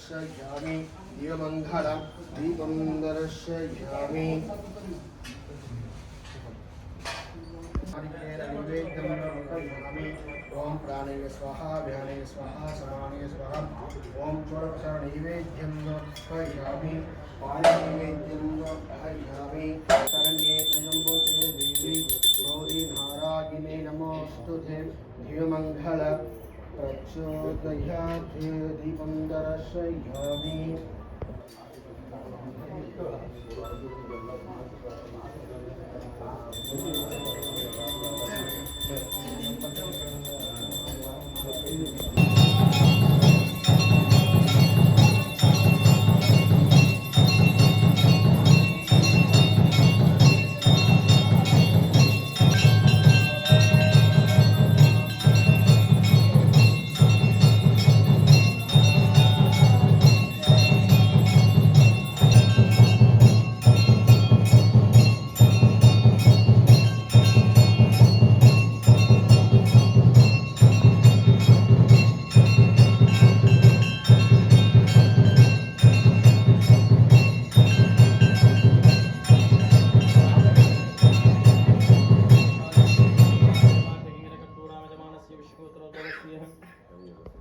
दर्शयामि दिव्यमङ्गलं दीपं दर्शयामि ओम प्राणेय स्वाहा व्यानेय स्वाहा समानेय स्वाहा ओम षोडशोपचार नैवेद्यं समर्पयामि पानैवेद्यं समर्पयामि शरण्ये त्र्यम्बके देवी गौरी नारायणे नमोस्तुते दिव्यमङ्गल प्रचोदयात् दीपं दर्शयामि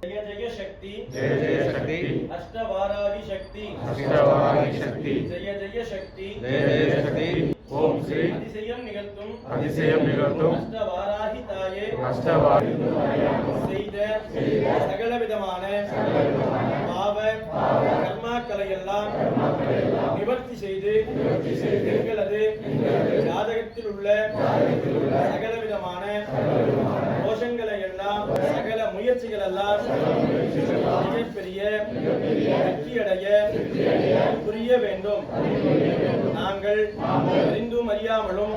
जय जय शक्ति अष्टवारागी शक्ति जय जय शक्ति ओम श्री அதிசயம் நிகழ்த்தும் अष्टवाराहि ताये செய்த சகல விதமான பாவ கர்மாக்களை எல்லாம் நிவர்த்தி செய்து எங்களது ஜாதகத்தில் உள்ள சகல விதமான தோஷங்களை எல்லாம் சகல முயற்சிகள் எல்லாம் மிகப்பெரிய வெற்றியடைய புரிய வேண்டும். நாங்கள் அறிந்தும் அறியாமலும்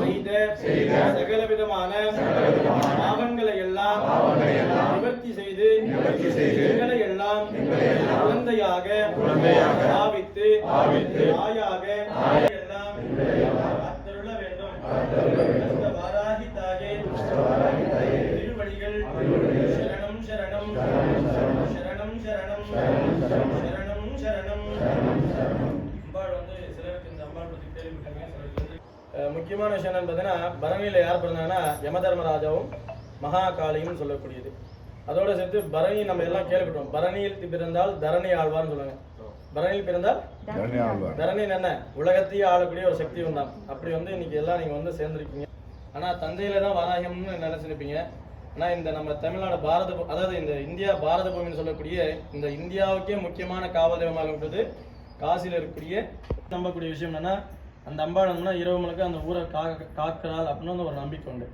செய்த சகல விதமான பாவங்களை எல்லாம் நிவர்த்தி செய்து எங்களை எல்லாம் குழந்தையாக பாவித்து தாயாக எல்லாம் காத்தருள வேண்டும். வாராகி தாயே திருவடிகள் சரணம் சரணம் சரணம் சரணம் சரணம் சரணம். அம்பாள் வந்து சிலருக்கு இந்த அம்பாள் பற்றி கேள்விப்பட்டாங்க. முக்கியமான விஷயம் என்னன்னு பார்த்தீங்கன்னா, பரணியில் யார் பிறந்தாங்கன்னா யமதர்மராஜாவும் மகாகாளியும் சொல்லக்கூடியது. அதோட சேர்த்து பரணி நம்ம எல்லாம் கேள்விப்பட்டோம். பரணியில் பிறந்தால் தரணி ஆழ்வார்னு சொல்லுவாங்க. பரணியில் பிறந்தால் தரணி என்ன உலகத்தையே ஆளக்கூடிய ஒரு சக்தி உண்டாம். அப்படி வந்து இன்னைக்கு எல்லாம் நீங்க வந்து சேர்ந்துருக்கீங்க. ஆனா தந்தையில தான் வராகம்னு நினைச்சிருப்பீங்க. ஆனா இந்த நம்ம தமிழ்நாடு அதாவது இந்த இந்தியா பாரத பூமின்னு சொல்லக்கூடிய இந்த இந்தியாவுக்கே முக்கியமான காவல் தெய்வமாக இருக்கிறது காசியில் இருக்கக்கூடிய நம்பக்கூடிய விஷயம் என்னன்னா, அந்த அம்பாள் இரவு முழுக்க அந்த ஊரை காக்கிறாள் அப்படின்னு வந்து ஒரு நம்பிக்கை உண்டு.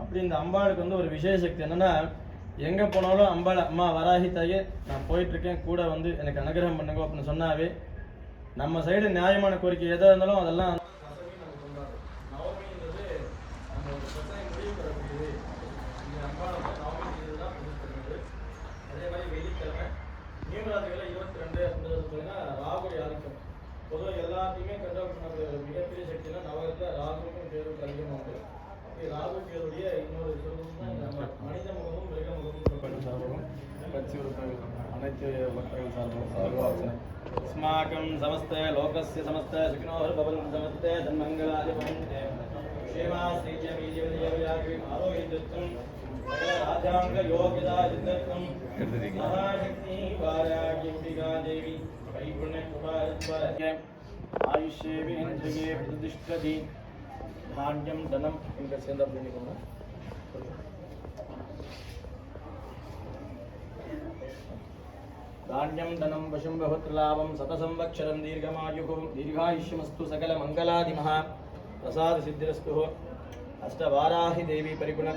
அப்படி இந்த அம்பாளுக்கு வந்து ஒரு விசேஷ சக்தி என்னன்னா, எங்கே போனாலும் அம்பாள் அம்மா வராகி தாயே நான் போயிட்டுருக்கேன் கூட வந்து எனக்கு அனுகிரகம் பண்ணுங்க அப்படின்னு சொன்னாவே நம்ம சைடு நியாயமான கோரிக்கை எதாக இருந்தாலும் அதெல்லாம் அதே மாதிரி வெள்ளிக்கிழமை நியமராஜிகளை 22 அப்படின்றது ராகுடைய ஆதிக்கம். பொதுவாக எல்லாத்தையுமே கண்ட்ரோல் பண்ணக்கூடிய ஒரு மிகப்பெரிய சக்தினா நவகத்தில் ராகுக்கும் கேதுக்கும் அதிகமாக உண்டு. அப்படி ராகு கேதுடைய இன்னொரு சொல்லும் தான் நம்ம மனித முகமும் மிருக முகமும் சார்பும் கட்சி உறுப்பினர்கள் அனைத்து மக்கள் சார்பும் अस्माकं समस्त लोकस्य समस्त सुखिनोः भवन्तु समस्त सन्मङ्गलाय भवन्तु क्षेमाश्रीजमीजविजयविराजम् आरोग्यदत्तं सकल राजांग योग्यता सिद्धत्वं महाशक्ति वाराग्यम्बिका देवी वैपुण्यकृपाद्वारे आयुष्ये विन्द्रिये प्रतिष्ठति धान्यं धनं इनका सेंधा अपने को धान्यं धनं वशं बहुत्रलाभं शतसंवत्सरं दीर्घमायुः दीर्घायुष्यमस्तु सकल मंगलादिमः प्रसाद सिद्धिरस्तु. अष्टवाराहि देवी परिपूर्ण